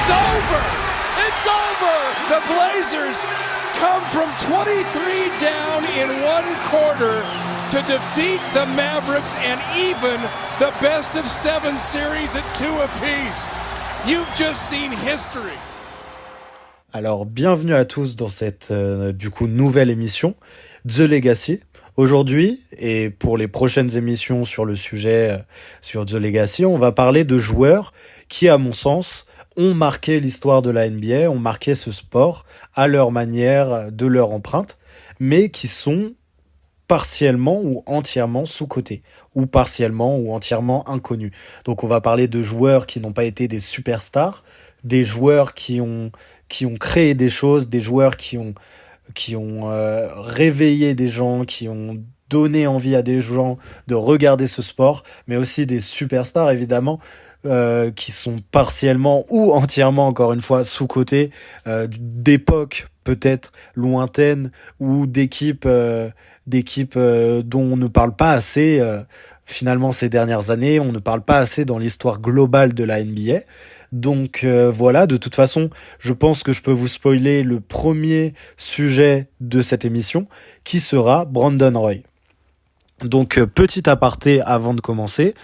It's over! It's over! The Blazers come from 23 down in one quarter to defeat the Mavericks and even the best of 7 series at 2 apiece. You've just seen history. Alors, bienvenue à tous dans cette nouvelle émission, The Legacy. Aujourd'hui, et pour les prochaines émissions sur le sujet, sur The Legacy, on va parler de joueurs qui, à mon sens, ont marqué l'histoire de la NBA, ont marqué ce sport à leur manière, de leur empreinte, mais qui sont partiellement ou entièrement sous-cotés, ou partiellement ou entièrement inconnus. Donc on va parler de joueurs qui n'ont pas été des superstars, des joueurs qui ont créé des choses, des joueurs qui ont réveillé des gens, qui ont donné envie à des gens de regarder ce sport, mais aussi des superstars évidemment, qui sont partiellement ou entièrement, encore une fois, sous-cotés, d'époques peut-être lointaines ou d'équipes dont on ne parle pas assez finalement ces dernières années, on ne parle pas assez dans l'histoire globale de la NBA. Donc voilà, de toute façon, je pense que je peux vous spoiler le premier sujet de cette émission, qui sera Brandon Roy. Donc petit aparté avant de commencer,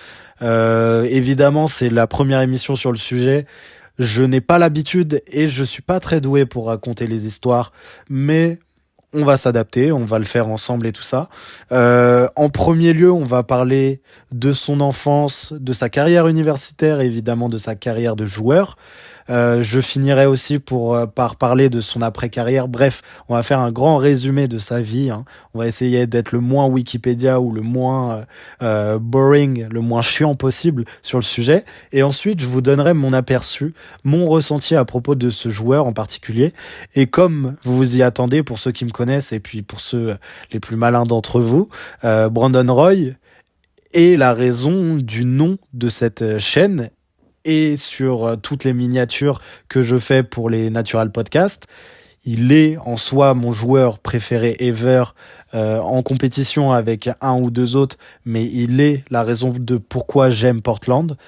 évidemment c'est la première émission sur le sujet, je n'ai pas l'habitude et je suis pas très doué pour raconter les histoires, mais on va s'adapter, on va le faire ensemble et tout ça. En premier lieu, on va parler de son enfance, de sa carrière universitaire et évidemment de sa carrière de joueur. Je finirai aussi par parler de son après-carrière. Bref, on va faire un grand résumé de sa vie, hein. On va essayer d'être le moins Wikipédia ou le moins boring, le moins chiant possible sur le sujet. Et ensuite, je vous donnerai mon aperçu, mon ressenti à propos de ce joueur en particulier. Et comme vous vous y attendez, pour ceux qui me connaissent et puis pour ceux les plus malins d'entre vous, Brandon Roy est la raison du nom de cette chaîne et sur toutes les miniatures que je fais pour les Natural Podcasts. Il est en soi mon joueur préféré ever, en compétition avec un ou deux autres, mais il est la raison de pourquoi j'aime Portland.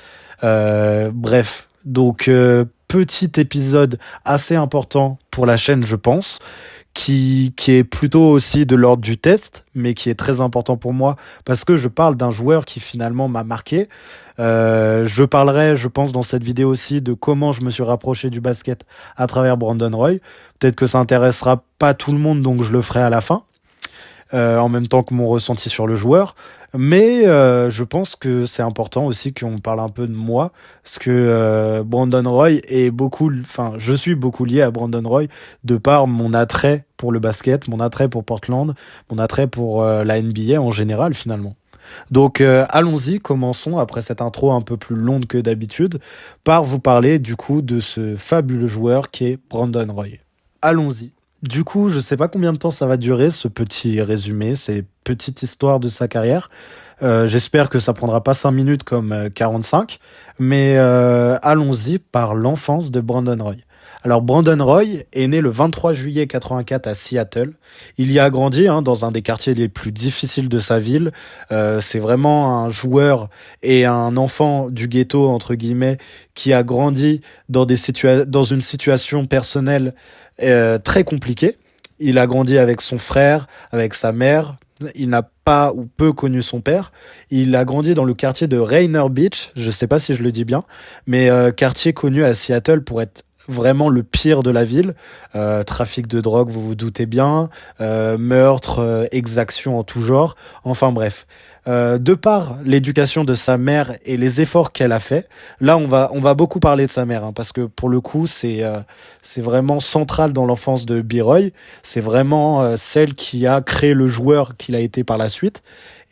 Bref, donc petit épisode assez important pour la chaîne, je pense, qui est plutôt aussi de l'ordre du test, mais qui est très important pour moi parce que je parle d'un joueur qui finalement m'a marqué. Je parlerai, je pense, dans cette vidéo aussi de comment je me suis rapproché du basket à travers Brandon Roy. Peut-être que ça intéressera pas tout le monde, donc je le ferai à la fin, en même temps que mon ressenti sur le joueur. Mais je pense que c'est important aussi qu'on parle un peu de moi, parce que Brandon Roy je suis beaucoup lié à Brandon Roy de par mon attrait pour le basket, mon attrait pour Portland, mon attrait pour la NBA en général finalement. Donc allons-y, commençons après cette intro un peu plus longue que d'habitude par vous parler du coup de ce fabuleux joueur qui est Brandon Roy. Allons-y. Du coup, je sais pas combien de temps ça va durer ce petit résumé, ces petites histoires de sa carrière. J'espère que ça prendra pas 5 minutes comme 45, mais allons-y par l'enfance de Brandon Roy. Alors Brandon Roy est né le 23 juillet 84 à Seattle. Il y a grandi dans un des quartiers les plus difficiles de sa ville. C'est vraiment un joueur et un enfant du ghetto entre guillemets qui a grandi dans une situation personnelle très compliquée. Il a grandi avec son frère, avec sa mère. Il n'a pas ou peu connu son père. Il a grandi dans le quartier de Rainier Beach. Je sais pas si je le dis bien, mais quartier connu à Seattle pour être vraiment le pire de la ville. Trafic de drogue, vous vous doutez bien, meurtre, exactions en tout genre, enfin bref. De par l'éducation de sa mère et les efforts qu'elle a fait, là on va beaucoup parler de sa mère, parce que pour le coup c'est vraiment central dans l'enfance de B-Roy. C'est vraiment celle qui a créé le joueur qu'il a été par la suite.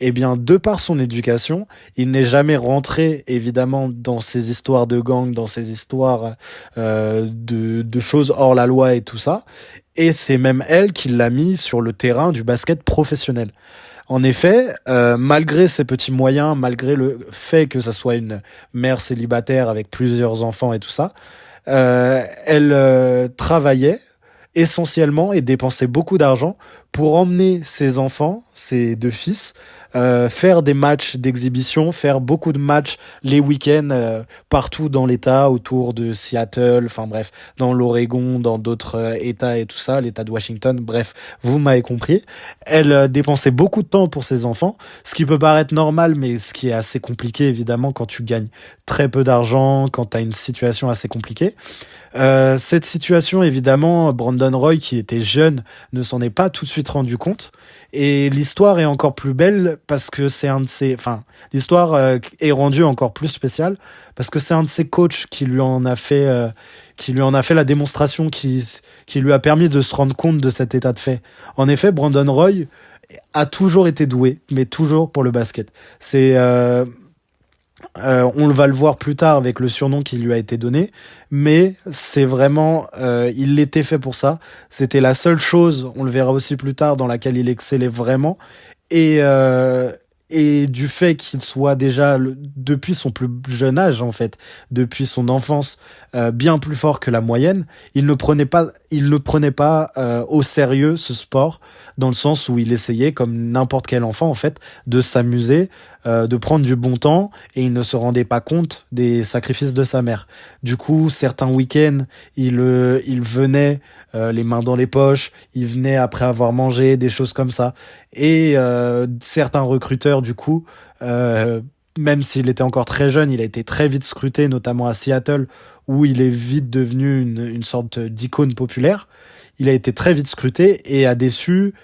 Eh bien, de par son éducation, il n'est jamais rentré, évidemment, dans ces histoires de gang, dans ces histoires de choses hors la loi et tout ça. Et c'est même elle qui l'a mis sur le terrain du basket professionnel. En effet, malgré ses petits moyens, malgré le fait que ça soit une mère célibataire avec plusieurs enfants et tout ça, elle travaillait essentiellement et dépensait beaucoup d'argent pour emmener ses enfants, ses deux fils, faire des matchs d'exhibition, faire beaucoup de matchs les week-ends partout dans l'État, autour de Seattle, enfin bref, dans l'Oregon, dans d'autres États et tout ça, l'État de Washington, bref, vous m'avez compris. Elle dépensait beaucoup de temps pour ses enfants, ce qui peut paraître normal, mais ce qui est assez compliqué évidemment quand tu gagnes très peu d'argent, quand tu as une situation assez compliquée. Cette situation, évidemment, Brandon Roy, qui était jeune, ne s'en est pas tout de suite rendu compte. Et l'histoire est encore plus belle parce que c'est un de ses... Enfin, l'histoire est rendue encore plus spéciale parce que c'est un de ses coachs qui lui en a fait la démonstration, qui lui a permis de se rendre compte de cet état de fait. En effet, Brandon Roy a toujours été doué, mais toujours pour le basket. On va le voir plus tard avec le surnom qui lui a été donné, mais c'est vraiment, il l'était fait pour ça. C'était la seule chose, on le verra aussi plus tard, dans laquelle il excellait vraiment. Et, euh, et du fait qu'il soit déjà, depuis son plus jeune âge en fait, depuis son enfance, bien plus fort que la moyenne, il ne prenait pas au sérieux ce sport, dans le sens où il essayait, comme n'importe quel enfant en fait, de s'amuser, de prendre du bon temps, et il ne se rendait pas compte des sacrifices de sa mère. Du coup, certains week-ends, il venait les mains dans les poches, il venait après avoir mangé, des choses comme ça. Et certains recruteurs, du coup, même s'il était encore très jeune, il a été très vite scruté, notamment à Seattle, où il est vite devenu une sorte d'icône populaire. Il a été très vite scruté et a déçu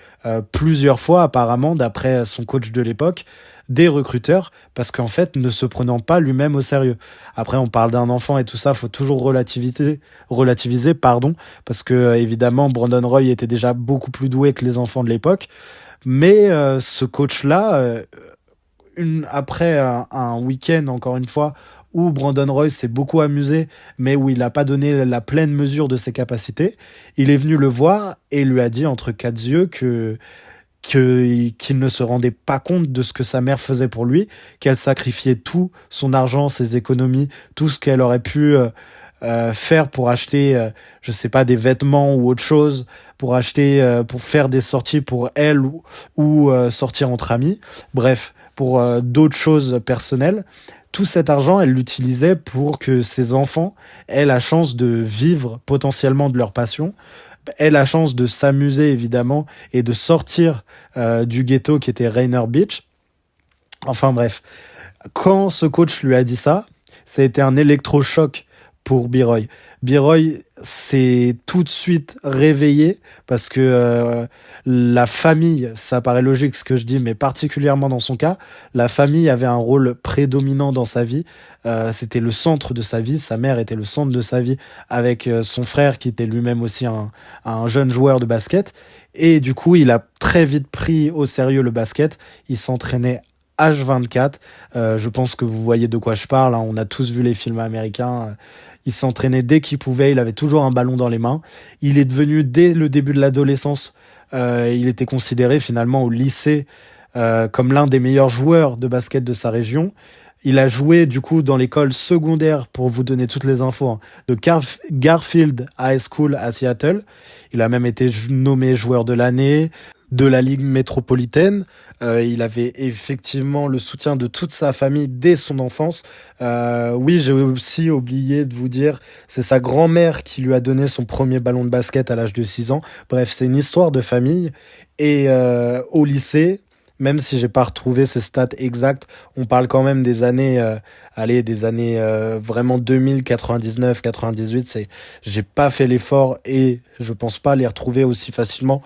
plusieurs fois, apparemment, d'après son coach de l'époque, des recruteurs, parce qu'en fait, ne se prenant pas lui-même au sérieux. Après, on parle d'un enfant et tout ça, faut toujours relativiser, pardon, parce que évidemment, Brandon Roy était déjà beaucoup plus doué que les enfants de l'époque. Mais ce coach-là, après un week-end, encore une fois, où Brandon Roy s'est beaucoup amusé, mais où il n'a pas donné la pleine mesure de ses capacités, il est venu le voir et lui a dit entre quatre yeux qu'il ne se rendait pas compte de ce que sa mère faisait pour lui, qu'elle sacrifiait tout, son argent, ses économies, tout ce qu'elle aurait pu faire pour acheter, je sais pas, des vêtements ou autre chose, pour faire des sorties pour elle ou sortir entre amis, bref, pour d'autres choses personnelles. Tout cet argent, elle l'utilisait pour que ses enfants aient la chance de vivre potentiellement de leur passion, aient la chance de s'amuser évidemment et de sortir du ghetto qui était Rainier Beach. Enfin bref, quand ce coach lui a dit ça, ça a été un électrochoc pour Biroy. Biroy s'est tout de suite réveillé parce que la famille, ça paraît logique ce que je dis, mais particulièrement dans son cas, la famille avait un rôle prédominant dans sa vie. C'était le centre de sa vie, sa mère était le centre de sa vie avec son frère qui était lui-même aussi un jeune joueur de basket. Et du coup, il a très vite pris au sérieux le basket. Il s'entraînait H24. Je pense que vous voyez de quoi je parle, hein. On a tous vu les films américains. Il s'entraînait dès qu'il pouvait. Il avait toujours un ballon dans les mains. Il est devenu, dès le début de l'adolescence, il était considéré finalement au lycée comme l'un des meilleurs joueurs de basket de sa région. Il a joué du coup dans l'école secondaire, pour vous donner toutes les infos, hein, de Garfield High School à Seattle. Il a même été nommé joueur de l'année de la Ligue métropolitaine. Il avait effectivement le soutien de toute sa famille dès son enfance. Oui, j'ai aussi oublié de vous dire, c'est sa grand-mère qui lui a donné son premier ballon de basket à l'âge de 6 ans. Bref, c'est une histoire de famille. Et au lycée, même si j'ai pas retrouvé ces stats exactes, on parle quand même des années, vraiment 2000, 99, 98. J'ai pas fait l'effort et je pense pas les retrouver aussi facilement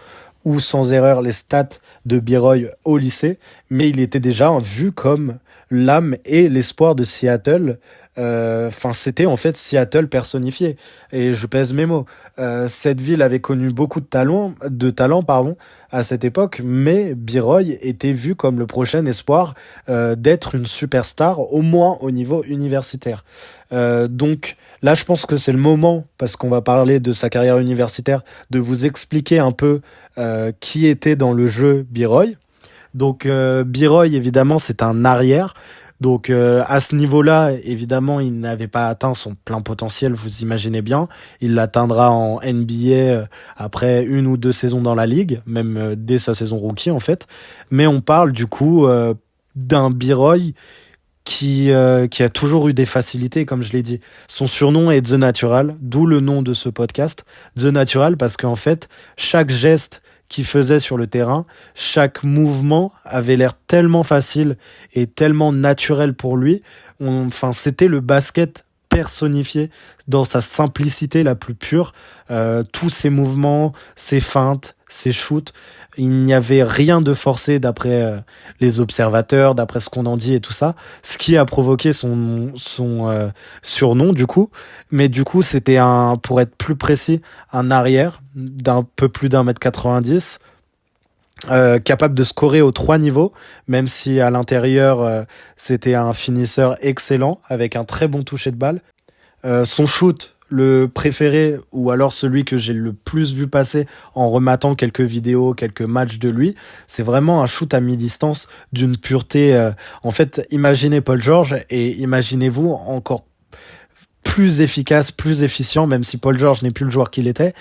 ou sans erreur les stats de Biroy au lycée, mais il était déjà vu comme l'âme et l'espoir de Seattle. Enfin, c'était en fait Seattle personnifié. Et je pèse mes mots. Cette ville avait connu beaucoup de talent, pardon, à cette époque, mais Biroy était vu comme le prochain espoir d'être une superstar, au moins au niveau universitaire. Donc là, je pense que c'est le moment, parce qu'on va parler de sa carrière universitaire, de vous expliquer un peu qui était dans le jeu Biroy. Donc Biroy, évidemment, c'est un arrière. Donc à ce niveau-là, évidemment, il n'avait pas atteint son plein potentiel, vous imaginez bien. Il l'atteindra en NBA après 1 ou 2 saisons dans la ligue, même dès sa saison rookie en fait. Mais on parle du coup d'un B-Roy qui a toujours eu des facilités, comme je l'ai dit. Son surnom est The Natural, d'où le nom de ce podcast, The Natural, parce qu'en fait, chaque geste qu'il faisait sur le terrain, chaque mouvement avait l'air tellement facile et tellement naturel pour lui. Enfin, c'était le basket personnifié dans sa simplicité la plus pure. Tous ses mouvements, ses feintes, ses shoots, il n'y avait rien de forcé d'après les observateurs, d'après ce qu'on en dit et tout ça, ce qui a provoqué son surnom du coup. Mais du coup, c'était pour être plus précis, un arrière d'un peu plus d'1m90, capable de scorer aux 3 niveaux, même si à l'intérieur, c'était un finisseur excellent, avec un très bon toucher de balle. Son shoot, le préféré, ou alors celui que j'ai le plus vu passer en rematant quelques vidéos, quelques matchs de lui, c'est vraiment un shoot à mi-distance d'une pureté. En fait, imaginez Paul George et imaginez-vous encore plus efficace, plus efficient, même si Paul George n'est plus le joueur qu'il était.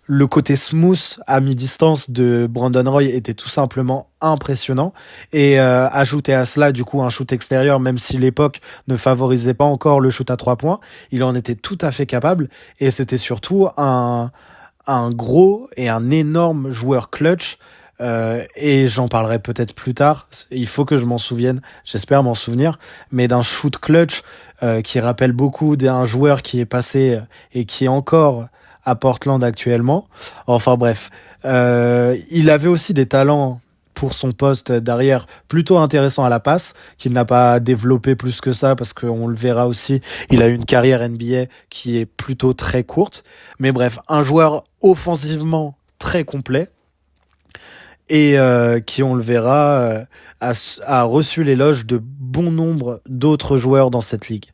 Le côté smooth à mi-distance de Brandon Roy était tout simplement impressionnant. Et ajouter à cela, du coup, un shoot extérieur, même si l'époque ne favorisait pas encore le shoot à 3 points, il en était tout à fait capable. Et c'était surtout un gros et un énorme joueur clutch. Et j'en parlerai peut-être plus tard. Il faut que je m'en souvienne, j'espère m'en souvenir, mais d'un shoot clutch qui rappelle beaucoup d'un joueur qui est passé et qui est encore à Portland actuellement. Enfin bref, il avait aussi des talents pour son poste d'arrière plutôt intéressant à la passe, qu'il n'a pas développé plus que ça, parce qu'on le verra aussi, il a eu une carrière NBA qui est plutôt très courte. Mais bref, un joueur offensivement très complet, et qui, on le verra, a reçu l'éloge de bon nombre d'autres joueurs dans cette ligue.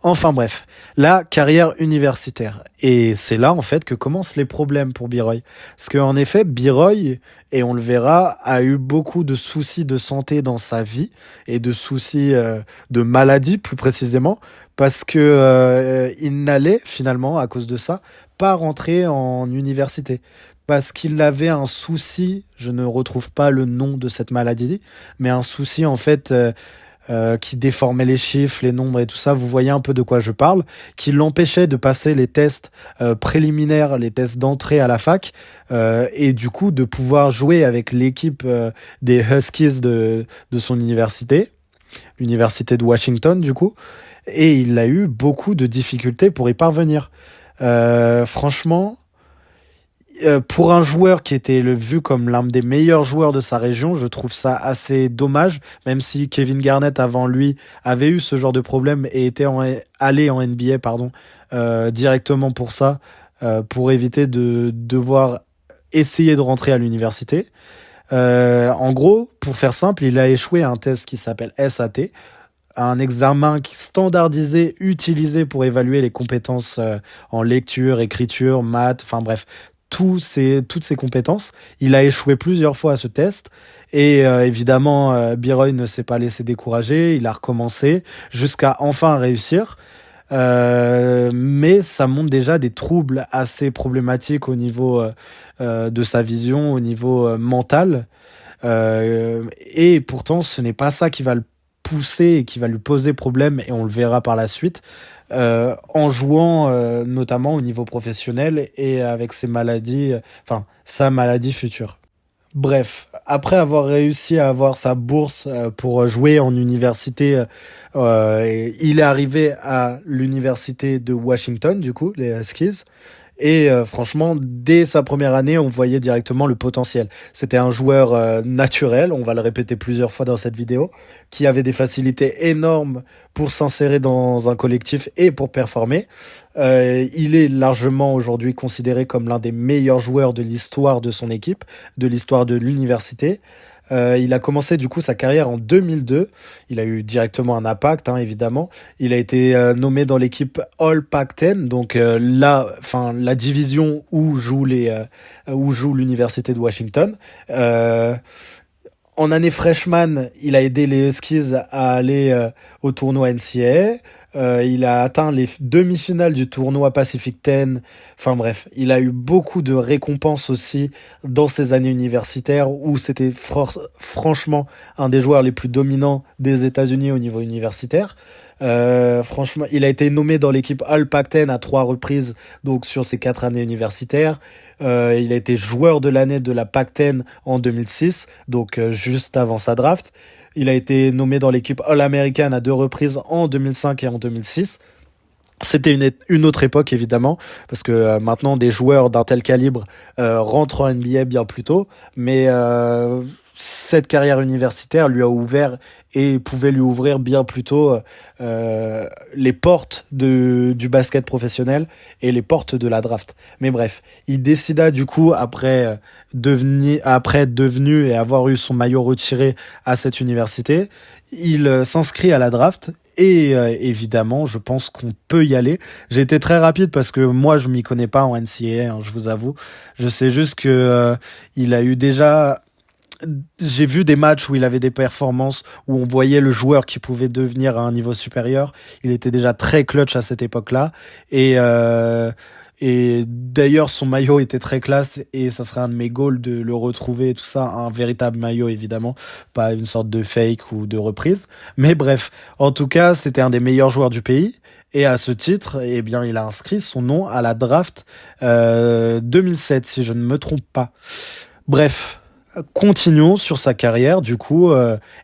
Enfin bref, la carrière universitaire. Et c'est là, en fait, que commencent les problèmes pour B-Roy. Parce qu'en effet, B-Roy, et on le verra, a eu beaucoup de soucis de santé dans sa vie, et de soucis de maladie, plus précisément, parce que il n'allait, finalement, à cause de ça, pas rentrer en université. Parce qu'il avait un souci, je ne retrouve pas le nom de cette maladie, mais un souci, en fait, qui déformait les chiffres, les nombres et tout ça, vous voyez un peu de quoi je parle, qui l'empêchait de passer les tests préliminaires, les tests d'entrée à la fac, et du coup de pouvoir jouer avec l'équipe des Huskies de son université, l'université de Washington du coup, et il a eu beaucoup de difficultés pour y parvenir. Franchement, pour un joueur qui était vu comme l'un des meilleurs joueurs de sa région, je trouve ça assez dommage, même si Kevin Garnett avant lui avait eu ce genre de problème et était allé en NBA, directement pour ça, pour éviter de devoir essayer de rentrer à l'université. En gros, pour faire simple, il a échoué à un test qui s'appelle SAT, un examen standardisé utilisé pour évaluer les compétences en lecture, écriture, maths, enfin bref, toutes ces compétences. Il a échoué plusieurs fois à ce test et évidemment, B-Roy ne s'est pas laissé décourager, il a recommencé jusqu'à enfin réussir. Mais ça montre déjà des troubles assez problématiques au niveau de sa vision, au niveau mental. Et pourtant, ce n'est pas ça qui va le pousser et qui va lui poser problème, et on le verra par la suite, en jouant notamment au niveau professionnel et avec ses maladies, sa maladie future. Bref, après avoir réussi à avoir sa bourse pour jouer en université, il est arrivé à l'université de Washington, du coup, les Huskies. Et franchement, dès sa première année, on voyait directement le potentiel. C'était un joueur naturel, on va le répéter plusieurs fois dans cette vidéo, qui avait des facilités énormes pour s'insérer dans un collectif et pour performer. Il est largement aujourd'hui considéré comme l'un des meilleurs joueurs de l'histoire de son équipe, de l'histoire de l'université. Il a commencé du coup sa carrière en 2002. Il a eu directement un impact, évidemment. Il a été nommé dans l'équipe All Pac-10, donc la division où joue l'université de Washington. En année freshman, il a aidé les Huskies à aller au tournoi NCAA. Il a atteint les demi-finales du tournoi Pacific 10. Enfin bref, il a eu beaucoup de récompenses aussi dans ses années universitaires où c'était franchement un des joueurs les plus dominants des États-Unis au niveau universitaire. Franchement, il a été nommé dans l'équipe All Pac-10 à 3 reprises, donc sur ses 4 années universitaires. Il a été joueur de l'année de la Pac-10 en 2006, donc juste avant sa draft. Il a été nommé dans l'équipe All-American à 2 reprises en 2005 et en 2006. C'était une autre époque évidemment, parce que maintenant des joueurs d'un tel calibre rentrent en NBA bien plus tôt, mais cette carrière universitaire lui a ouvert et pouvait lui ouvrir bien plus tôt les portes du basket professionnel et les portes de la draft. Mais bref, il décida du coup après être devenu et avoir eu son maillot retiré à cette université, il s'inscrit à la draft. Et évidemment, je pense qu'on peut y aller. J'ai été très rapide parce que moi, je m'y connais pas en NCAA, hein, je vous avoue. Je sais juste que il a eu déjà... J'ai vu des matchs où il avait des performances, où on voyait le joueur qui pouvait devenir à un niveau supérieur. Il était déjà très clutch à cette époque-là. Et d'ailleurs, son maillot était très classe et ça serait un de mes goals de le retrouver et tout ça. Un véritable maillot, évidemment. Pas une sorte de fake ou de reprise. Mais bref, en tout cas, c'était un des meilleurs joueurs du pays. Et à ce titre, eh bien, il a inscrit son nom à la draft 2007, si je ne me trompe pas. Bref, continuons sur sa carrière, du coup,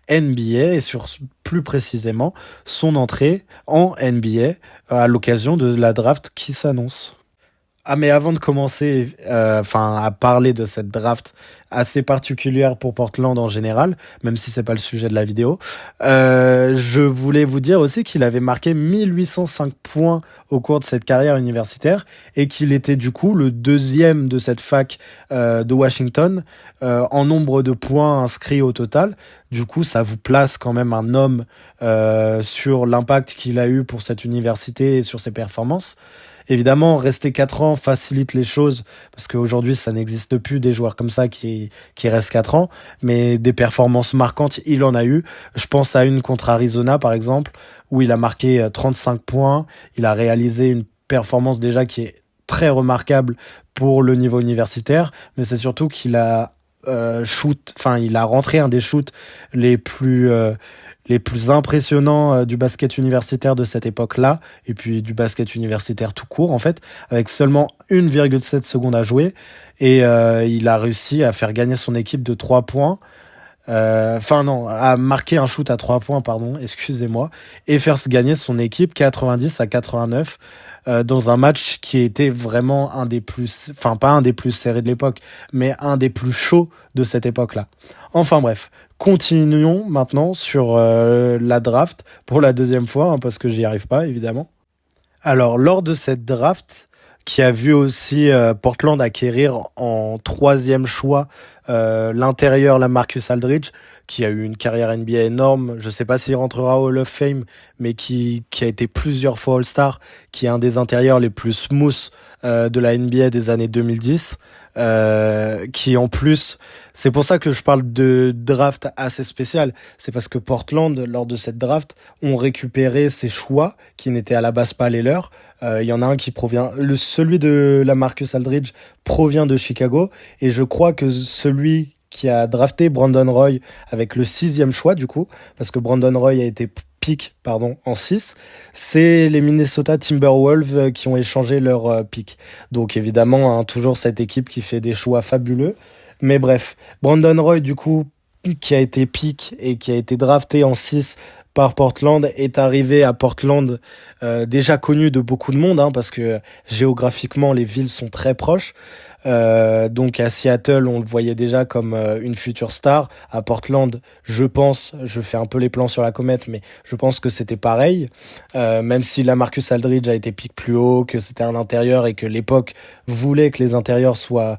NBA et sur plus précisément son entrée en NBA à l'occasion de la draft qui s'annonce. Ah mais avant de commencer à parler de cette draft assez particulière pour Portland en général, même si c'est pas le sujet de la vidéo, je voulais vous dire aussi qu'il avait marqué 1805 points au cours de cette carrière universitaire et qu'il était du coup le deuxième de cette fac de Washington en nombre de points inscrits au total. Du coup, ça vous place quand même un homme sur l'impact qu'il a eu pour cette université et sur ses performances. Évidemment, rester 4 ans facilite les choses parce qu'aujourd'hui, ça n'existe plus des joueurs comme ça qui restent 4 ans. Mais des performances marquantes, il en a eu. Je pense à une contre Arizona, par exemple, où il a marqué 35 points. Il a réalisé une performance déjà qui est très remarquable pour le niveau universitaire. Mais c'est surtout qu'il a il a rentré un des shoots les plus impressionnants du basket universitaire de cette époque-là, et puis du basket universitaire tout court, en fait, avec seulement 1,7 secondes à jouer, et il a réussi à faire gagner son équipe de 3 points, à marquer un shoot à 3 points, pardon, excusez-moi, et faire gagner son équipe 90-89, dans un match qui était vraiment pas un des plus serrés de l'époque, mais un des plus chauds de cette époque-là. Enfin bref, continuons maintenant sur la draft pour la deuxième fois, hein, parce que j'y arrive pas, évidemment. Alors, lors de cette draft, qui a vu aussi Portland acquérir en 3e choix l'intérieur Lamarcus Aldridge, qui a eu une carrière NBA énorme. Je sais pas s'il rentrera au Hall of Fame, mais qui a été plusieurs fois All-Star, qui est un des intérieurs les plus smooth de la NBA des années 2010. Qui en plus, c'est pour ça que je parle de draft assez spécial, c'est parce que Portland, lors de cette draft, ont récupéré ses choix qui n'étaient à la base pas les leurs. Il y en a un qui provient, celui de Lamarcus Aldridge provient de Chicago, et je crois que celui qui a drafté Brandon Roy avec le 6e choix du coup, parce que Brandon Roy a été pick en 6, c'est les Minnesota Timberwolves qui ont échangé leur pick. Donc évidemment, hein, toujours cette équipe qui fait des choix fabuleux. Mais bref, Brandon Roy du coup, qui a été pick et qui a été drafté en 6 par Portland, est arrivé à Portland déjà connu de beaucoup de monde, hein, parce que géographiquement les villes sont très proches. Donc à Seattle, on le voyait déjà comme une future star. À Portland, je fais un peu les plans sur la comète, mais je pense que c'était pareil. Même si Lamarcus Aldridge a été pick plus haut, que c'était un intérieur et que l'époque voulait que les intérieurs soient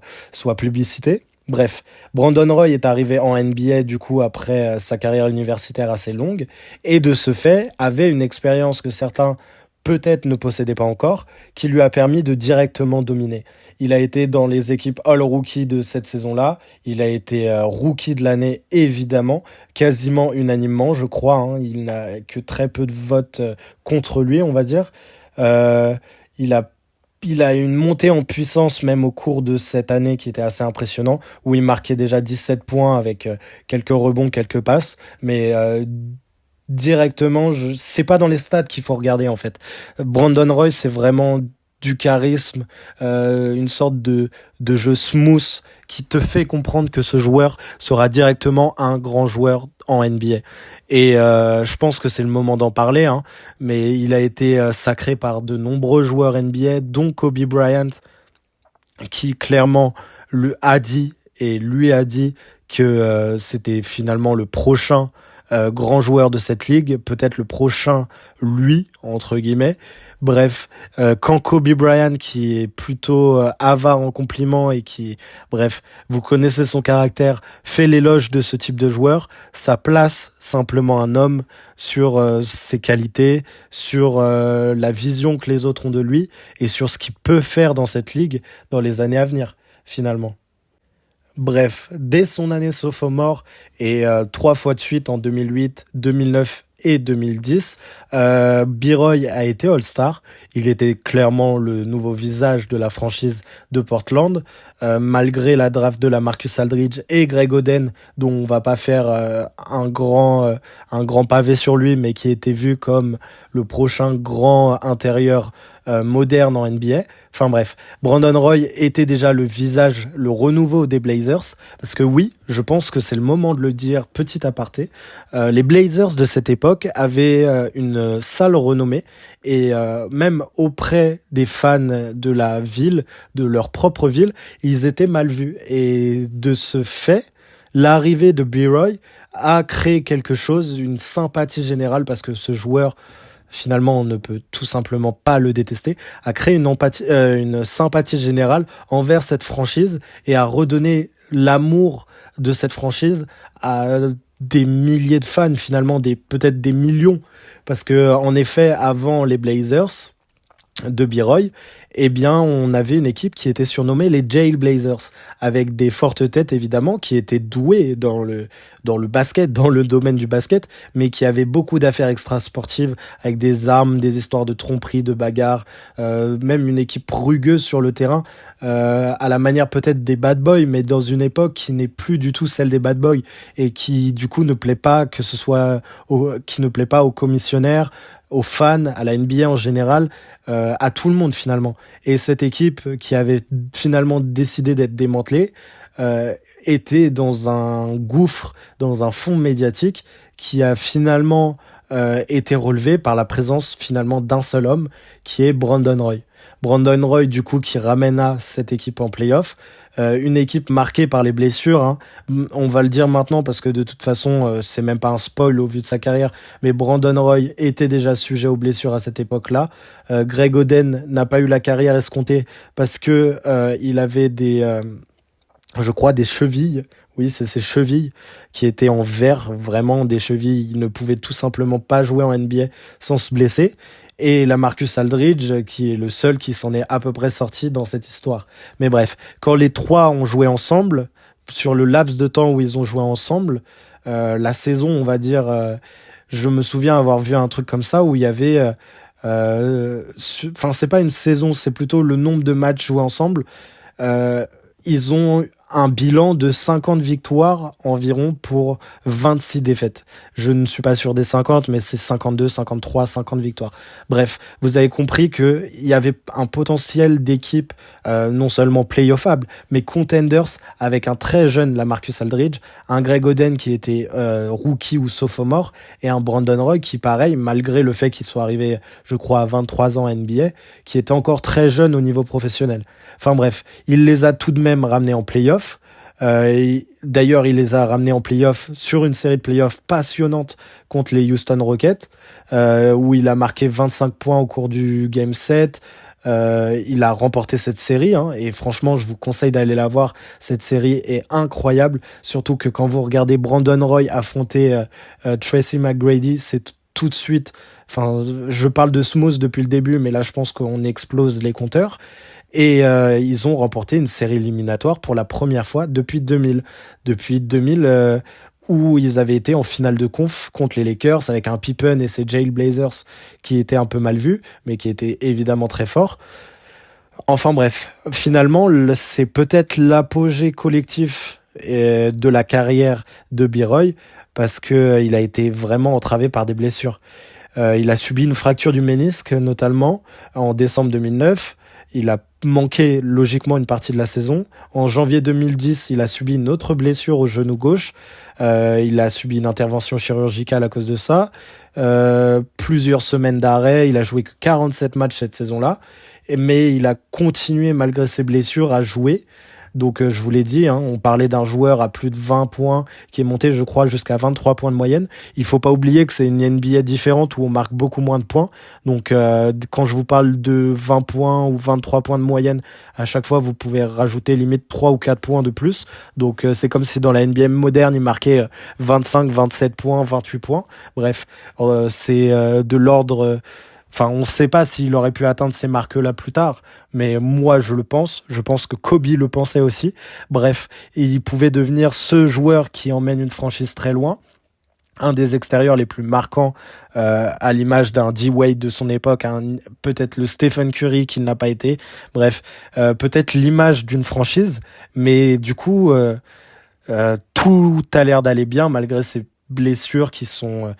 publicités. Bref, Brandon Roy est arrivé en NBA du coup après sa carrière universitaire assez longue, et de ce fait avait une expérience que certains peut-être ne possédait pas encore, qui lui a permis de directement dominer. Il a été dans les équipes All-Rookie de cette saison-là. Il a été Rookie de l'année, évidemment, quasiment unanimement, je crois. Hein. Il n'a que très peu de votes contre lui, on va dire. Il a une montée en puissance même au cours de cette année qui était assez impressionnant, où il marquait déjà 17 points avec quelques rebonds, quelques passes, mais directement, c'est pas dans les stats qu'il faut regarder en fait. Brandon Roy, c'est vraiment du charisme, une sorte de jeu smooth qui te fait comprendre que ce joueur sera directement un grand joueur en NBA. Et je pense que c'est le moment d'en parler, hein, mais il a été sacré par de nombreux joueurs NBA, dont Kobe Bryant, qui clairement lui a dit que c'était finalement le prochain grand joueur de cette ligue, peut-être le prochain lui, entre guillemets. Bref, quand Kobe Bryant, qui est plutôt avare en compliments et qui, bref, vous connaissez son caractère, fait l'éloge de ce type de joueur, ça place simplement un homme sur ses qualités, sur la vision que les autres ont de lui et sur ce qu'il peut faire dans cette ligue dans les années à venir, finalement. Bref, dès son année sophomore et 3 fois de suite en 2008, 2009 et 2010, B-Roy a été All-Star. Il était clairement le nouveau visage de la franchise de Portland, malgré la draft de la Marcus Aldridge et Greg Oden, dont on va pas faire un grand pavé sur lui, mais qui était vu comme le prochain grand intérieur moderne en NBA. Enfin bref, Brandon Roy était déjà le visage, le renouveau des Blazers, parce que oui, je pense que c'est le moment de le dire, petit aparté, les Blazers de cette époque avaient une sale renommée, et même auprès des fans de la ville, de leur propre ville, ils étaient mal vus. Et de ce fait, l'arrivée de B-Roy a créé quelque chose, une sympathie générale, parce que ce joueur, finalement on ne peut tout simplement pas le détester, a créé une sympathie générale envers cette franchise et a redonné l'amour de cette franchise à des milliers de fans, finalement peut-être des millions, parce que en effet avant les Blazers de B-Roy, eh bien, on avait une équipe qui était surnommée les Jail Blazers, avec des fortes têtes évidemment, qui étaient douées dans le basket, dans le domaine du basket, mais qui avaient beaucoup d'affaires extrasportives, avec des armes, des histoires de tromperie, de bagarres, même une équipe rugueuse sur le terrain, à la manière peut-être des Bad Boys, mais dans une époque qui n'est plus du tout celle des Bad Boys, et qui du coup ne plaît pas, qui ne plaît pas aux commissionnaires, aux fans, à la NBA en général, à tout le monde finalement. Et cette équipe qui avait finalement décidé d'être démantelée était dans un gouffre, dans un fond médiatique qui a finalement été relevé par la présence finalement d'un seul homme, qui est Brandon Roy. Brandon Roy, du coup, qui ramena cette équipe en play-off. Une équipe marquée par les blessures, hein. On va le dire maintenant parce que de toute façon, c'est même pas un spoil au vu de sa carrière, mais Brandon Roy était déjà sujet aux blessures à cette époque-là. Greg Oden n'a pas eu la carrière escomptée parce que il avait je crois des chevilles. Oui, c'est ses chevilles qui étaient en verre, vraiment des chevilles. Il ne pouvait tout simplement pas jouer en NBA sans se blesser. Et la Marcus Aldridge, qui est le seul qui s'en est à peu près sorti dans cette histoire. Mais bref, quand les trois ont joué ensemble, sur le laps de temps où ils ont joué ensemble, la saison, on va dire, je me souviens avoir vu un truc comme ça où il y avait... Enfin, c'est pas une saison, c'est plutôt le nombre de matchs joués ensemble. Ils ont un bilan de 50 victoires environ pour 26 défaites. Je ne suis pas sûr des 50, mais c'est 52, 53, 50 victoires. Bref, vous avez compris qu'il y avait un potentiel d'équipe non seulement playoffable, mais contenders avec un très jeune Lamarcus Aldridge, un Greg Oden qui était rookie ou sophomore, et un Brandon Roy qui, pareil, malgré le fait qu'il soit arrivé, je crois, à 23 ans à NBA, qui était encore très jeune au niveau professionnel. Enfin bref, il les a tout de même ramenés en play-off. D'ailleurs, il les a ramenés en play-off sur une série de play-off passionnante contre les Houston Rockets, où il a marqué 25 points au cours du Game 7. Il a remporté cette série, hein, et franchement, je vous conseille d'aller la voir. Cette série est incroyable, surtout que quand vous regardez Brandon Roy affronter Tracy McGrady, c'est tout de suite... Enfin, je parle de smooth depuis le début, mais là, je pense qu'on explose les compteurs. Et ils ont remporté une série éliminatoire pour la première fois depuis 2000. Depuis 2000, où ils avaient été en finale de conf contre les Lakers avec un Pippen et ses Jailblazers qui étaient un peu mal vus, mais qui étaient évidemment très forts. Enfin bref, finalement, c'est peut-être l'apogée collectif de la carrière de B-Roy parce que il a été vraiment entravé par des blessures. Il a subi une fracture du ménisque notamment en décembre 2009. Il a manqué logiquement une partie de la saison. En janvier 2010, il a subi une autre blessure au genou gauche. Il a subi une intervention chirurgicale à cause de ça. Plusieurs semaines d'arrêt. Il a joué que 47 matchs cette saison-là. Mais il a continué malgré ses blessures à jouer. Donc je vous l'ai dit, hein, on parlait d'un joueur à plus de 20 points qui est monté, je crois, jusqu'à 23 points de moyenne. Il faut pas oublier que c'est une NBA différente où on marque beaucoup moins de points. Donc quand je vous parle de 20 points ou 23 points de moyenne, à chaque fois vous pouvez rajouter limite 3 ou 4 points de plus. Donc c'est comme si dans la NBA moderne, il marquait 25, 27 points, 28 points. Bref, c'est de l'ordre... Enfin, on ne sait pas s'il aurait pu atteindre ces marques-là plus tard, mais moi, je le pense. Je pense que Kobe le pensait aussi. Bref, il pouvait devenir ce joueur qui emmène une franchise très loin. Un des extérieurs les plus marquants à l'image d'un D-Wade de son époque, peut-être le Stephen Curry qui n'a pas été. Bref, peut-être l'image d'une franchise, mais du coup, tout a l'air d'aller bien malgré ces blessures qui sont...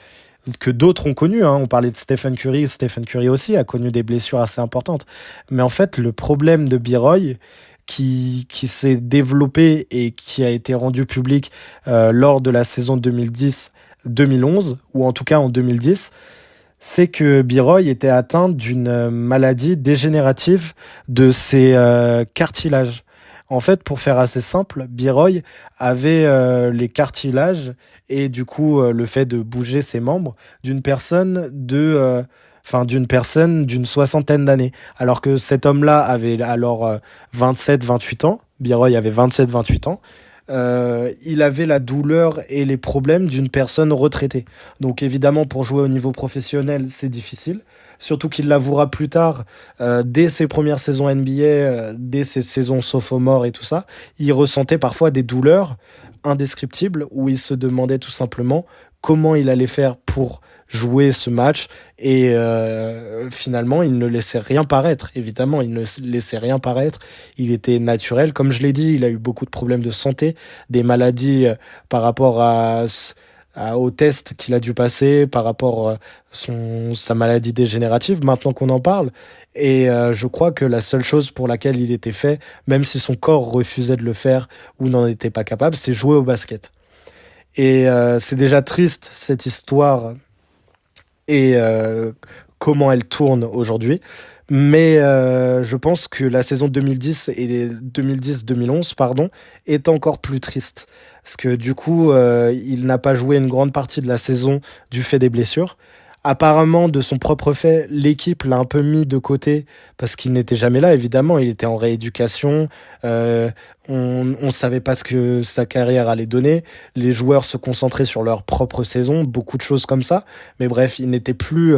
que d'autres ont connu, hein. On parlait de Stephen Curry. Stephen Curry aussi a connu des blessures assez importantes. Mais en fait, le problème de B-Roy, qui s'est développé et qui a été rendu public lors de la saison 2010-2011, ou en tout cas en 2010, c'est que B-Roy était atteint d'une maladie dégénérative de ses cartilages. En fait, pour faire assez simple, B-Roy avait les cartilages et du coup le fait de bouger ses membres d'une personne d'une soixantaine d'années. Alors que cet homme-là avait alors 27-28 ans, B-Roy avait 27-28 ans, il avait la douleur et les problèmes d'une personne retraitée. Donc évidemment, pour jouer au niveau professionnel, c'est difficile. Surtout qu'il l'avouera plus tard, dès ses premières saisons NBA, dès ses saisons sophomore et tout ça, il ressentait parfois des douleurs indescriptibles où il se demandait tout simplement comment il allait faire pour jouer ce match et finalement il ne laissait rien paraître. Évidemment, il ne laissait rien paraître. Il était naturel. Comme je l'ai dit, il a eu beaucoup de problèmes de santé, des maladies par rapport au test qu'il a dû passer, par rapport à sa maladie dégénérative, maintenant qu'on en parle. Et je crois que la seule chose pour laquelle il était fait, même si son corps refusait de le faire ou n'en était pas capable, c'est jouer au basket. Et c'est déjà triste, cette histoire, et comment elle tourne aujourd'hui. Mais je pense que la saison 2010 et 2010-2011, pardon, est encore plus triste. Parce que du coup, il n'a pas joué une grande partie de la saison du fait des blessures. Apparemment, de son propre fait, l'équipe l'a un peu mis de côté parce qu'il n'était jamais là, évidemment. Il était en rééducation. On savait pas ce que sa carrière allait donner. Les joueurs se concentraient sur leur propre saison, beaucoup de choses comme ça. Mais bref, il n'était plus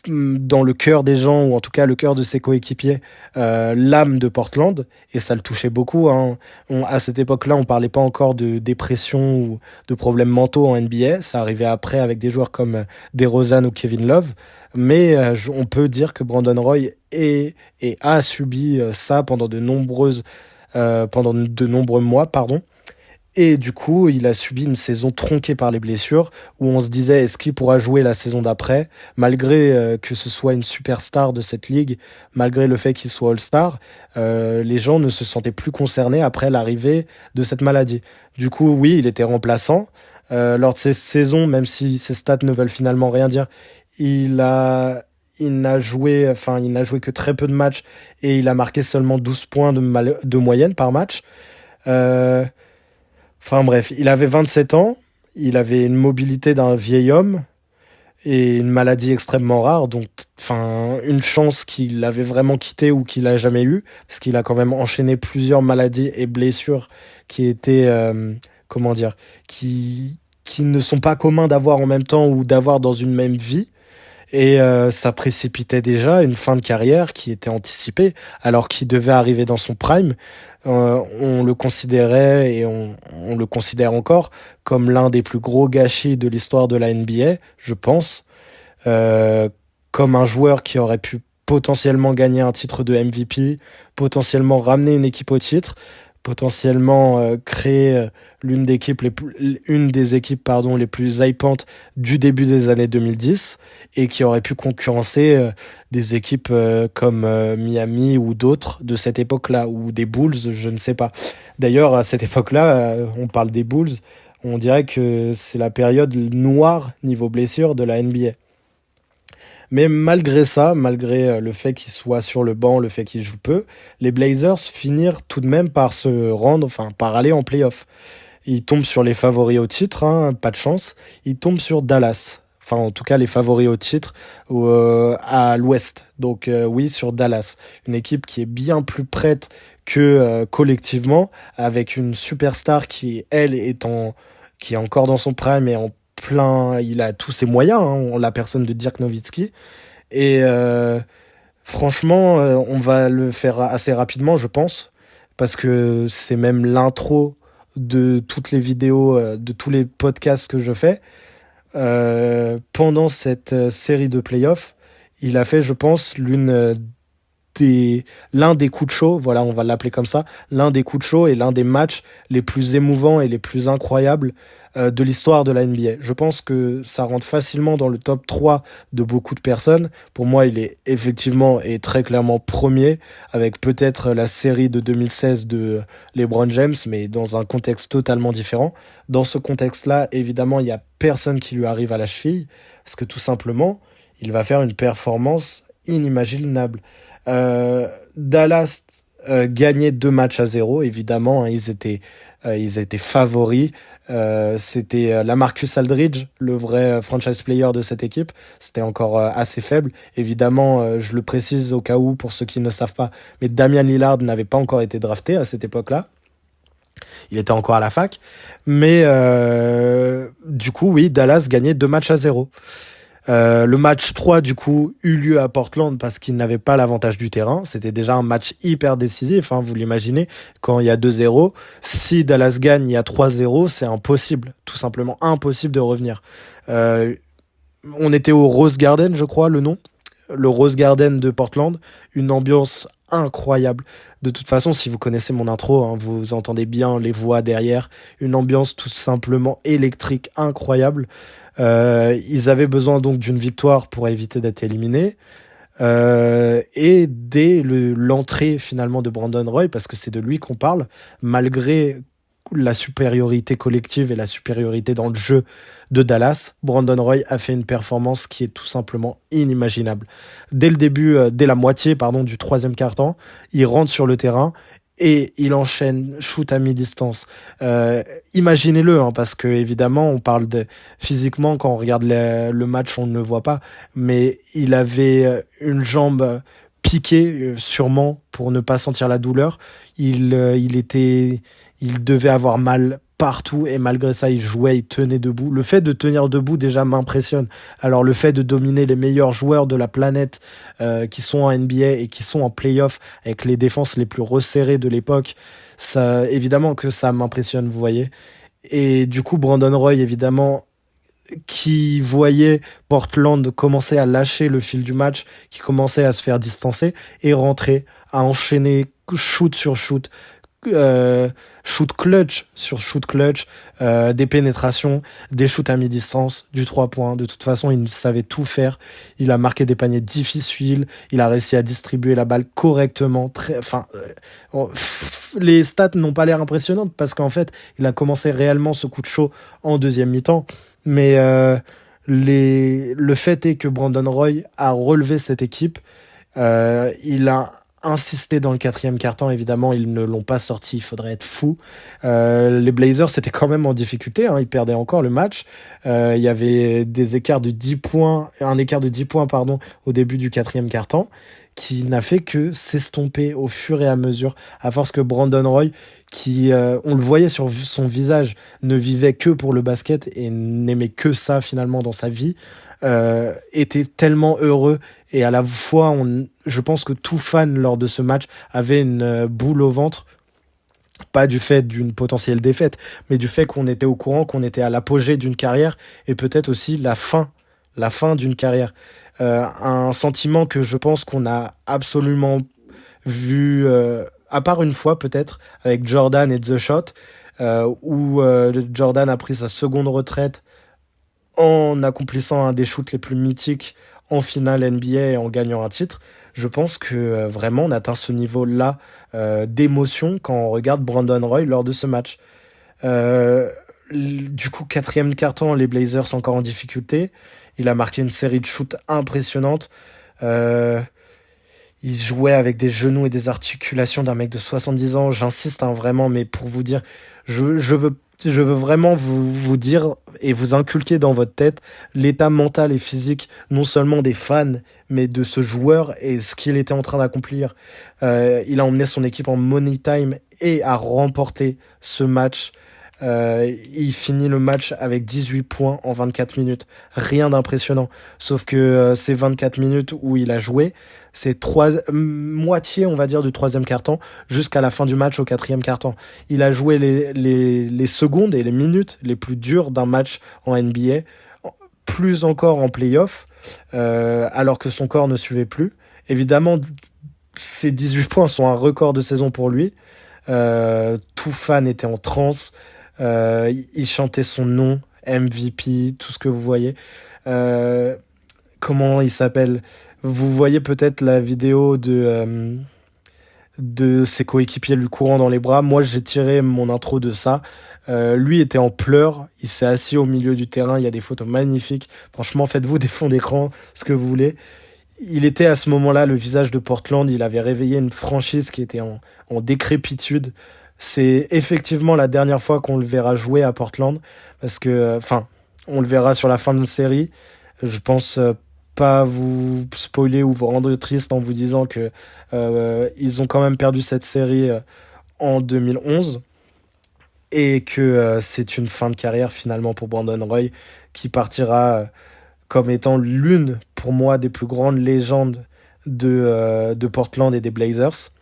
dans le cœur des gens, ou en tout cas le cœur de ses coéquipiers, l'âme de Portland, et ça le touchait beaucoup, hein. À cette époque-là, on parlait pas encore de dépression ou de problèmes mentaux en NBA, ça arrivait après avec des joueurs comme DeRozan ou Kevin Love, mais on peut dire que Brandon Roy a subi ça pendant de nombreux mois, pardon. Et du coup, il a subi une saison tronquée par les blessures, où on se disait, est-ce qu'il pourra jouer la saison d'après, malgré que ce soit une superstar de cette ligue, malgré le fait qu'il soit All-Star, les gens ne se sentaient plus concernés après l'arrivée de cette maladie. Du coup, oui, il était remplaçant. Lors de ces saisons, même si ses stats ne veulent finalement rien dire, il n'a joué que très peu de matchs, et il a marqué seulement 12 points de moyenne par match. Enfin bref, il avait 27 ans, il avait une mobilité d'un vieil homme et une maladie extrêmement rare, donc une chance qu'il avait vraiment quitté ou qu'il a jamais eu, parce qu'il a quand même enchaîné plusieurs maladies et blessures qui étaient, qui ne sont pas communs d'avoir en même temps ou d'avoir dans une même vie. Et ça précipitait déjà une fin de carrière qui était anticipée, alors qu'il devait arriver dans son prime. On le considérait et on le considère encore comme l'un des plus gros gâchis de l'histoire de la NBA, je pense. Comme un joueur qui aurait pu potentiellement gagner un titre de MVP, potentiellement ramener une équipe au titre, potentiellement créer une des équipes les plus hypantes du début des années 2010 et qui aurait pu concurrencer des équipes comme Miami ou d'autres de cette époque-là, ou des Bulls, je ne sais pas. D'ailleurs, à cette époque-là, on parle des Bulls, on dirait que c'est la période noire niveau blessure de la NBA. Mais malgré ça, malgré le fait qu'il soit sur le banc, le fait qu'il joue peu, les Blazers finirent tout de même par par aller en play-off. Ils tombent sur les favoris au titre, hein, pas de chance. Ils tombent sur Dallas. Enfin, en tout cas, les favoris au titre à l'ouest. Donc oui, sur Dallas. Une équipe qui est bien plus prête que collectivement, avec une superstar qui, elle, qui est encore dans son prime et en plein, il a tous ses moyens, hein, la personne de Dirk Nowitzki. Et franchement, on va le faire assez rapidement, je pense, parce que c'est même l'intro de toutes les vidéos, de tous les podcasts que je fais. Pendant cette série de playoffs, il a fait, je pense, l'un des coups de chaud, voilà, on va l'appeler comme ça, l'un des coups de chaud et l'un des matchs les plus émouvants et les plus incroyables de l'histoire de la NBA. Je pense que ça rentre facilement dans le top 3 de beaucoup de personnes. Pour moi, il est effectivement et très clairement premier, avec peut-être la série de 2016 de LeBron James, mais dans un contexte totalement différent. Dans ce contexte-là, évidemment, il n'y a personne qui lui arrive à la cheville, parce que tout simplement, il va faire une performance inimaginable. Dallas gagnait 2 matchs à 0, évidemment, hein, ils étaient favoris. C'était LaMarcus Aldridge, le vrai franchise player de cette équipe. C'était encore assez faible. Évidemment, je le précise au cas où, pour ceux qui ne savent pas, mais Damian Lillard n'avait pas encore été drafté à cette époque-là. Il était encore à la fac. Mais du coup, oui, Dallas gagnait 2 matchs à 0. Le match 3, du coup, eut lieu à Portland parce qu'ils n'avaient pas l'avantage du terrain. C'était déjà un match hyper décisif, hein, vous l'imaginez. Quand il y a 2-0, si Dallas gagne, il y a 3-0, c'est impossible. Tout simplement impossible de revenir. On était au Rose Garden, je crois, le nom. Le Rose Garden de Portland. Une ambiance incroyable. De toute façon, si vous connaissez mon intro, hein, vous entendez bien les voix derrière. Une ambiance tout simplement électrique, incroyable. Ils avaient besoin donc d'une victoire pour éviter d'être éliminés. Et dès l'entrée finalement de Brandon Roy, parce que c'est de lui qu'on parle, malgré la supériorité collective et la supériorité dans le jeu de Dallas, Brandon Roy a fait une performance qui est tout simplement inimaginable. Dès le début, dès la moitié du troisième quart-temps, il rentre sur le terrain et il enchaîne shoot à mi-distance. Imaginez-le, hein, parce que évidemment, on parle de physiquement, quand on regarde le match, on ne le voit pas, mais il avait une jambe piquée, sûrement, pour ne pas sentir la douleur. Il devait avoir mal partout, et malgré ça, il jouait, il tenait debout. Le fait de tenir debout, déjà, m'impressionne. Alors, le fait de dominer les meilleurs joueurs de la planète qui sont en NBA et qui sont en play-off avec les défenses les plus resserrées de l'époque, ça, évidemment que ça m'impressionne, vous voyez. Et du coup, Brandon Roy, évidemment, qui voyait Portland commencer à lâcher le fil du match, qui commençait à se faire distancer, et rentrer, à enchaîner shoot sur shoot, shoot clutch sur shoot clutch, des pénétrations, des shoots à mi-distance, du 3 points. De toute façon, il savait tout faire. Il a marqué des paniers difficiles, il a réussi à distribuer la balle correctement. Les stats n'ont pas l'air impressionnantes parce qu'en fait, il a commencé réellement ce coup de chaud en deuxième mi-temps. Mais le fait est que Brandon Roy a relevé cette équipe. Il a insisté dans le quatrième quart-temps, évidemment, ils ne l'ont pas sorti, il faudrait être fou. Les Blazers étaient quand même en difficulté, hein, ils perdaient encore le match. Il y avait des écarts de 10 points, un écart de 10 points au début du quatrième quart-temps, qui n'a fait que s'estomper au fur et à mesure, à force que Brandon Roy, qui, on le voyait sur son visage, ne vivait que pour le basket et n'aimait que ça finalement dans sa vie, était tellement heureux. Et à la fois, je pense que tout fan lors de ce match avait une boule au ventre. Pas du fait d'une potentielle défaite, mais du fait qu'on était au courant, qu'on était à l'apogée d'une carrière et peut-être aussi la fin d'une carrière. Un sentiment que je pense qu'on a absolument vu, à part une fois peut-être, avec Jordan et The Shot, où Jordan a pris sa seconde retraite en accomplissant un des shoots les plus mythiques en finale NBA et en gagnant un titre. Je pense que vraiment on atteint ce niveau-là d'émotion quand on regarde Brandon Roy lors de ce match. Du coup, quatrième quart-temps, les Blazers encore en difficulté. Il a marqué une série de shoots impressionnantes. Il jouait avec des genoux et des articulations d'un mec de 70 ans. J'insiste vraiment, mais pour vous dire, je veux vraiment vous dire et vous inculquer dans votre tête l'état mental et physique, non seulement des fans, mais de ce joueur et ce qu'il était en train d'accomplir. Il a emmené son équipe en money time et a remporté ce match. Il finit le match avec 18 points en 24 minutes. Rien d'impressionnant. Sauf que ces 24 minutes où il a joué, c'est moitié, on va dire, du troisième quart-temps jusqu'à la fin du match au quatrième quart-temps. Il a joué les secondes et les minutes les plus dures d'un match en NBA, plus encore en play-off, alors que son corps ne suivait plus. Évidemment, ces 18 points sont un record de saison pour lui. Tout fan était en transe. Il chantait son nom, MVP, tout ce que vous voyez. Comment il s'appelle? Vous voyez peut-être la vidéo de ses coéquipiers lui courant dans les bras. Moi, j'ai tiré mon intro de ça. Lui était en pleurs. Il s'est assis au milieu du terrain. Il y a des photos magnifiques. Franchement, faites-vous des fonds d'écran, ce que vous voulez. Il était à ce moment-là le visage de Portland. Il avait réveillé une franchise qui était en décrépitude. C'est effectivement la dernière fois qu'on le verra jouer à Portland, parce que, on le verra sur la fin de la série. Je pense pas vous spoiler ou vous rendre triste en vous disant que ils ont quand même perdu cette série en 2011 et que c'est une fin de carrière finalement pour Brandon Roy, qui partira comme étant l'une, pour moi, des plus grandes légendes de Portland et des Blazers.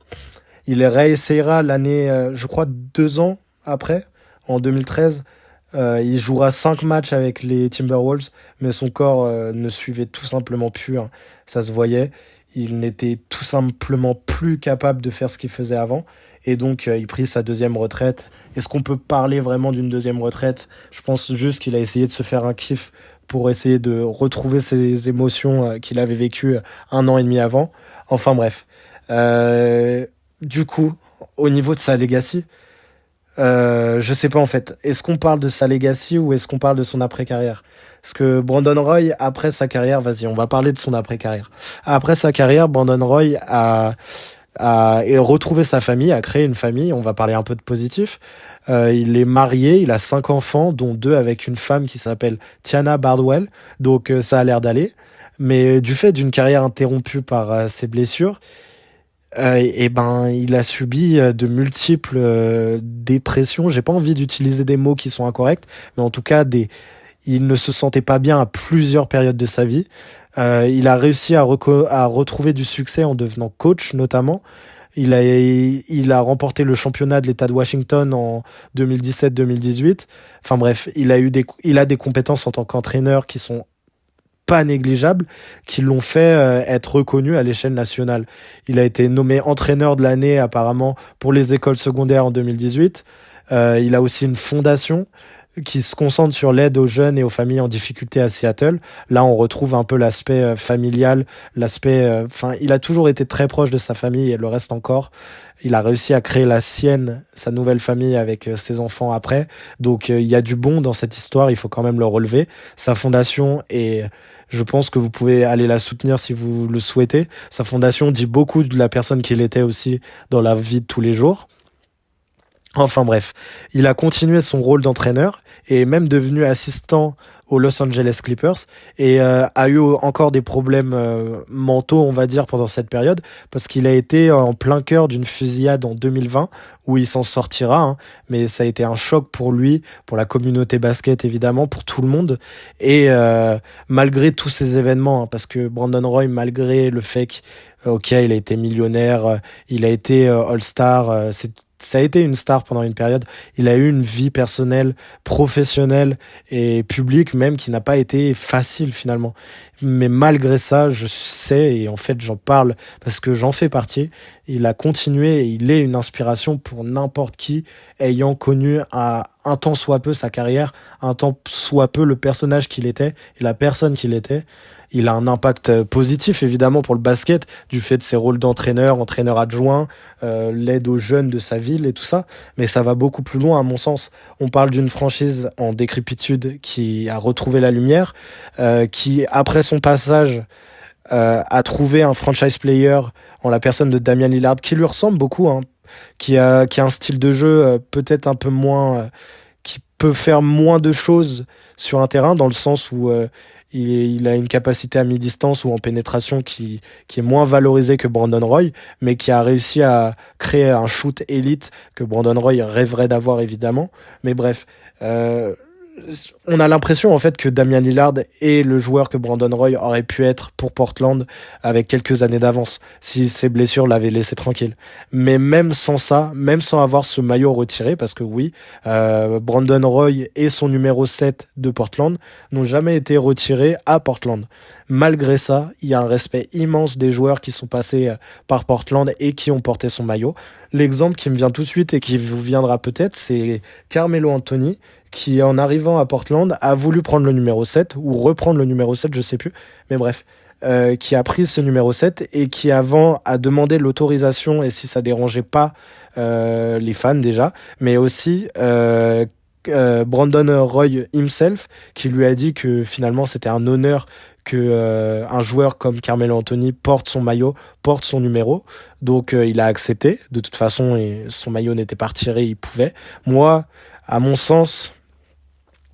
Il réessayera l'année, je crois 2 ans après, en 2013. Il jouera 5 matchs avec les Timberwolves, mais son corps ne suivait tout simplement plus. Ça se voyait. Il n'était tout simplement plus capable de faire ce qu'il faisait avant. Et donc, il prit sa deuxième retraite. Est-ce qu'on peut parler vraiment d'une deuxième retraite? Je pense juste qu'il a essayé de se faire un kiff pour essayer de retrouver ses émotions qu'il avait vécues 1 an et demi avant. Enfin bref. Du coup, au niveau de sa legacy, je sais pas en fait. Est-ce qu'on parle de sa legacy ou est-ce qu'on parle de son après-carrière? Parce que Brandon Roy, après sa carrière, vas-y, on va parler de son après-carrière. Après sa carrière, Brandon Roy a retrouvé sa famille, a créé une famille. On va parler un peu de positif. Il est marié, il a 5 enfants, dont 2 avec une femme qui s'appelle Tiana Bardwell. Donc ça a l'air d'aller. Mais du fait d'une carrière interrompue par ses blessures, il a subi de multiples dépressions. J'ai pas envie d'utiliser des mots qui sont incorrects, mais en tout cas, il ne se sentait pas bien à plusieurs périodes de sa vie. Il a réussi à retrouver du succès en devenant coach, notamment. Il a remporté le championnat de l'État de Washington en 2017-2018. Enfin bref, il a des compétences en tant qu'entraîneur qui sont pas négligeables, qui l'ont fait être reconnu à l'échelle nationale. Il a été nommé entraîneur de l'année apparemment pour les écoles secondaires en 2018. Il a aussi une fondation qui se concentre sur l'aide aux jeunes et aux familles en difficulté à Seattle. Là, on retrouve un peu l'aspect familial, il a toujours été très proche de sa famille et le reste encore. Il a réussi à créer sa nouvelle famille avec ses enfants après. Donc, il y a du bon dans cette histoire, il faut quand même le relever. Sa fondation, et je pense que vous pouvez aller la soutenir si vous le souhaitez. Sa fondation dit beaucoup de la personne qu'il était aussi dans la vie de tous les jours. Enfin bref, il a continué son rôle d'entraîneur et est même devenu assistant aux Los Angeles Clippers et a eu encore des problèmes mentaux, on va dire, pendant cette période parce qu'il a été en plein cœur d'une fusillade en 2020 où il s'en sortira, hein, mais ça a été un choc pour lui, pour la communauté basket évidemment, pour tout le monde et malgré tous ces événements, hein, parce que Brandon Roy, malgré le fait qu'il a été millionnaire, il a été All-Star, ça a été une star pendant une période. Il a eu une vie personnelle, professionnelle et publique même qui n'a pas été facile finalement. Mais malgré ça, je sais et en fait j'en parle parce que j'en fais partie. Il a continué et il est une inspiration pour n'importe qui ayant connu à un temps soit peu sa carrière, un temps soit peu le personnage qu'il était et la personne qu'il était. Il a un impact positif évidemment pour le basket du fait de ses rôles d'entraîneur, entraîneur adjoint, l'aide aux jeunes de sa ville et tout ça, mais ça va beaucoup plus loin à mon sens. On parle d'une franchise en décrépitude qui a retrouvé la lumière, qui après son passage a trouvé un franchise player en la personne de Damian Lillard qui lui ressemble beaucoup, hein, qui a un style de jeu peut-être un peu moins, qui peut faire moins de choses sur un terrain dans le sens où il a une capacité à mi-distance ou en pénétration qui est moins valorisée que Brandon Roy, mais qui a réussi à créer un shoot élite que Brandon Roy rêverait d'avoir évidemment. Mais bref, euh, on a l'impression en fait que Damian Lillard est le joueur que Brandon Roy aurait pu être pour Portland avec quelques années d'avance si ses blessures l'avaient laissé tranquille. Mais même sans ça, même sans avoir ce maillot retiré, parce que oui, Brandon Roy et son numéro 7 de Portland n'ont jamais été retirés à Portland. Malgré ça, il y a un respect immense des joueurs qui sont passés par Portland et qui ont porté son maillot. L'exemple qui me vient tout de suite et qui vous viendra peut-être, c'est Carmelo Anthony, qui en arrivant à Portland a voulu prendre le numéro 7 ou reprendre le numéro 7, je sais plus, mais bref, qui a pris ce numéro 7 et qui avant a demandé l'autorisation et si ça dérangeait pas les fans déjà, mais aussi Brandon Roy himself qui lui a dit que finalement c'était un honneur que un joueur comme Carmelo Anthony porte son maillot, porte son numéro. Donc il a accepté. De toute façon, et son maillot n'était pas retiré, il pouvait. Moi, à mon sens,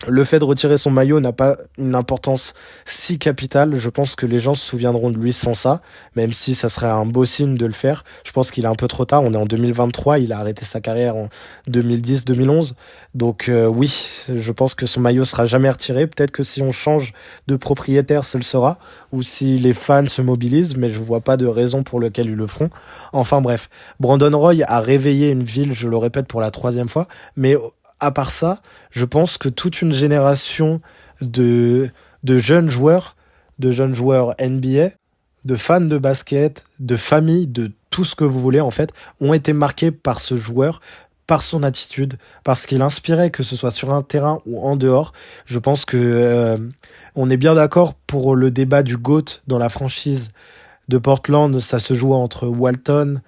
le fait de retirer son maillot n'a pas une importance si capitale. Je pense que les gens se souviendront de lui sans ça, même si ça serait un beau signe de le faire. Je pense qu'il est un peu trop tard. On est en 2023. Il a arrêté sa carrière en 2010-2011. Donc oui, je pense que son maillot sera jamais retiré. Peut-être que si on change de propriétaire, ce le sera. Ou si les fans se mobilisent, mais je vois pas de raison pour laquelle ils le feront. Enfin bref, Brandon Roy a réveillé une ville, je le répète pour la 3e fois, mais à part ça, je pense que toute une génération de, de jeunes joueurs, de jeunes joueurs NBA, de fans de basket, de familles, de tout ce que vous voulez en fait, ont été marqués par ce joueur, par son attitude, parce qu'il inspirait, que ce soit sur un terrain ou en dehors. Je pense que on est bien d'accord pour le débat du GOAT dans la franchise de Portland. Ça se joue entre Walton,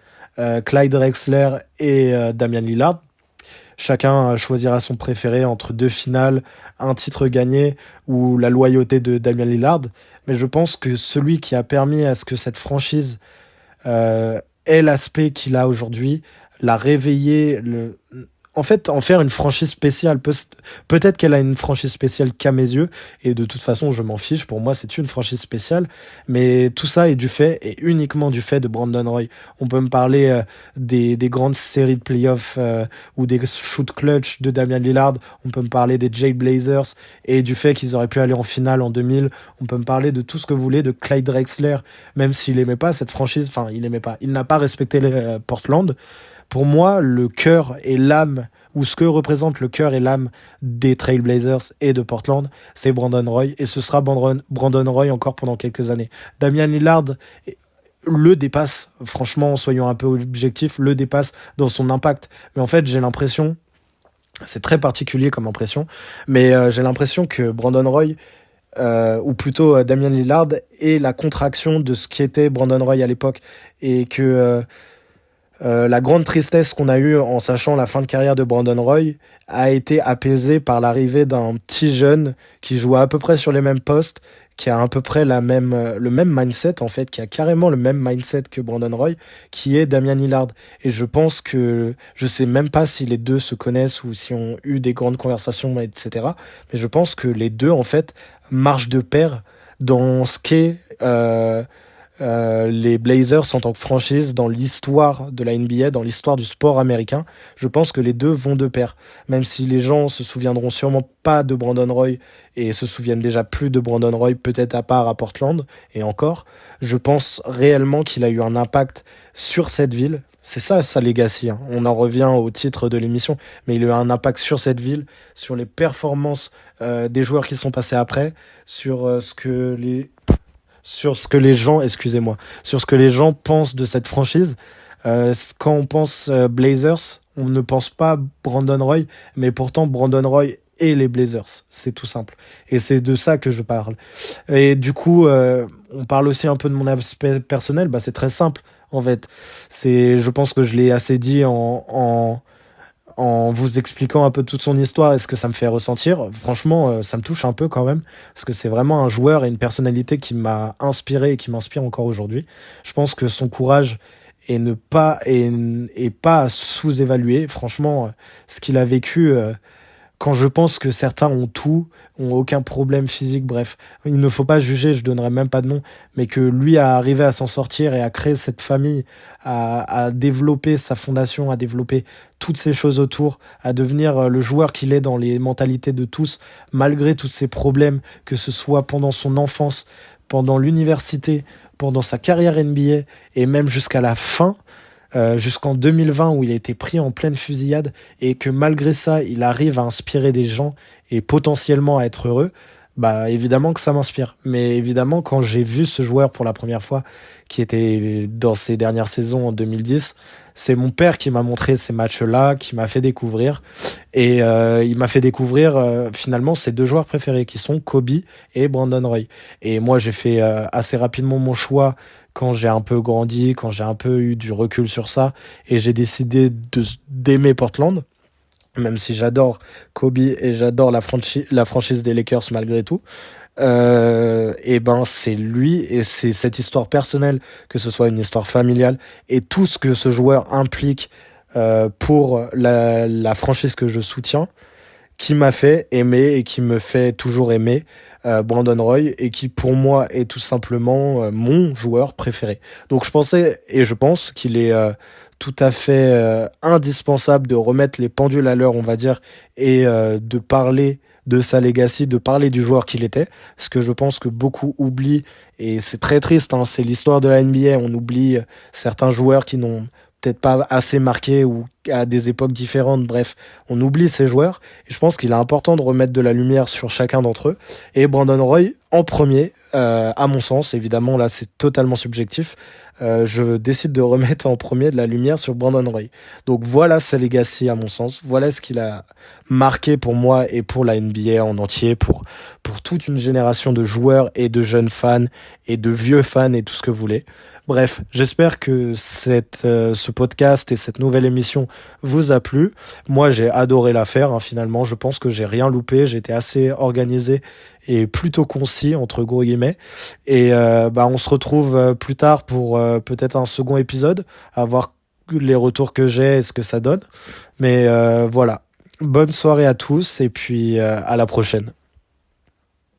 Clyde Drexler et Damian Lillard. Chacun choisira son préféré entre 2 finales, un titre gagné ou la loyauté de Damian Lillard. Mais je pense que celui qui a permis à ce que cette franchise ait l'aspect qu'il a aujourd'hui, l'a réveillé, en fait, en faire une franchise spéciale. Peut-être qu'elle a une franchise spéciale qu'à mes yeux, et de toute façon, je m'en fiche. Pour moi, c'est une franchise spéciale. Mais tout ça est du fait, et uniquement du fait de Brandon Roy. On peut me parler des grandes séries de playoffs ou des shoot clutch de Damian Lillard. On peut me parler des Jay Blazers et du fait qu'ils auraient pu aller en finale en 2000. On peut me parler de tout ce que vous voulez, de Clyde Drexler, même s'il aimait pas cette franchise. Enfin, il aimait pas. Il n'a pas respecté Portland. Pour moi, le cœur et l'âme, ou ce que représente le cœur et l'âme des Trail Blazers et de Portland, c'est Brandon Roy, et ce sera Brandon Roy encore pendant quelques années. Damian Lillard le dépasse, franchement, soyons un peu objectifs, le dépasse dans son impact. Mais en fait, j'ai l'impression, c'est très particulier comme impression, mais j'ai l'impression que Brandon Roy, ou plutôt Damian Lillard, est la contraction de ce qui était Brandon Roy à l'époque, et que la grande tristesse qu'on a eue en sachant la fin de carrière de Brandon Roy a été apaisée par l'arrivée d'un petit jeune qui jouait à peu près sur les mêmes postes, qui a à peu près le même mindset, en fait, qui a carrément le même mindset que Brandon Roy, qui est Damian Lillard. Et je pense que, je sais même pas si les deux se connaissent ou si ont eu des grandes conversations, etc. Mais je pense que les deux, en fait, marchent de pair dans ce qu'est les Blazers en tant que franchise dans l'histoire de la NBA, dans l'histoire du sport américain. Je pense que les deux vont de pair. Même si les gens se souviendront sûrement pas de Brandon Roy et se souviennent déjà plus de Brandon Roy, peut-être à part à Portland, et encore, je pense réellement qu'il a eu un impact sur cette ville. C'est ça, sa legacy, hein. On en revient au titre de l'émission, mais il a eu un impact sur cette ville, sur les performances des joueurs qui sont passés après, sur sur ce que les gens, excusez-moi, sur ce que les gens pensent de cette franchise. Quand on pense Blazers, on ne pense pas Brandon Roy, mais pourtant Brandon Roy et les Blazers, c'est tout simple. Et c'est de ça que je parle. Et du coup, on parle aussi un peu de mon aspect personnel. Bah, c'est très simple, en fait. Je pense que je l'ai assez dit en vous expliquant un peu toute son histoire et ce que ça me fait ressentir. Franchement, ça me touche un peu quand même, parce que c'est vraiment un joueur et une personnalité qui m'a inspiré et qui m'inspire encore aujourd'hui. Je pense que son courage est pas à sous-évaluer. Franchement, ce qu'il a vécu, quand je pense que certains ont tout, ont aucun problème physique, bref, il ne faut pas juger, je donnerai même pas de nom, mais que lui a arrivé à s'en sortir et à créer cette famille, à développer sa fondation, à développer toutes ces choses autour, à devenir le joueur qu'il est dans les mentalités de tous, malgré tous ces problèmes, que ce soit pendant son enfance, pendant l'université, pendant sa carrière NBA et même jusqu'à la fin, jusqu'en 2020 où il a été pris en pleine fusillade et que malgré ça, il arrive à inspirer des gens et potentiellement à être heureux, bah évidemment que ça m'inspire. Mais évidemment, quand j'ai vu ce joueur pour la première fois, qui était dans ses dernières saisons en 2010, c'est mon père qui m'a montré ces matchs-là, qui m'a fait découvrir. Et il m'a fait découvrir finalement ses deux joueurs préférés, qui sont Kobe et Brandon Roy. Et moi, j'ai fait assez rapidement mon choix quand j'ai un peu grandi, quand j'ai un peu eu du recul sur ça, et j'ai décidé d'aimer Portland, même si j'adore Kobe et j'adore la franchise des Lakers malgré tout. Et ben c'est lui et c'est cette histoire personnelle, que ce soit une histoire familiale et tout ce que ce joueur implique pour la franchise que je soutiens, qui m'a fait aimer et qui me fait toujours aimer Brandon Roy, et qui pour moi est tout simplement mon joueur préféré. Donc je pensais et je pense qu'il est tout à fait indispensable de remettre les pendules à l'heure, on va dire, et de parler de sa legacy, de parler du joueur qu'il était, parce que je pense que beaucoup oublient, et c'est très triste, hein, c'est l'histoire de la NBA, on oublie certains joueurs qui n'ont peut-être pas assez marqué ou à des époques différentes, bref, on oublie ces joueurs, et je pense qu'il est important de remettre de la lumière sur chacun d'entre eux, et Brandon Roy en premier, à mon sens, évidemment là c'est totalement subjectif, je décide de remettre en premier de la lumière sur Brandon Roy. Donc voilà sa legacy à mon sens, voilà ce qu'il a marqué pour moi et pour la NBA en entier, pour toute une génération de joueurs et de jeunes fans et de vieux fans et tout ce que vous voulez. Bref, j'espère que ce podcast et cette nouvelle émission vous a plu. Moi, j'ai adoré la faire, hein, finalement. Je pense que j'ai rien loupé. J'étais assez organisé et plutôt concis, entre gros guillemets. Et on se retrouve plus tard pour peut-être un second épisode, à voir les retours que j'ai et ce que ça donne. Mais voilà. Bonne soirée à tous et puis à la prochaine.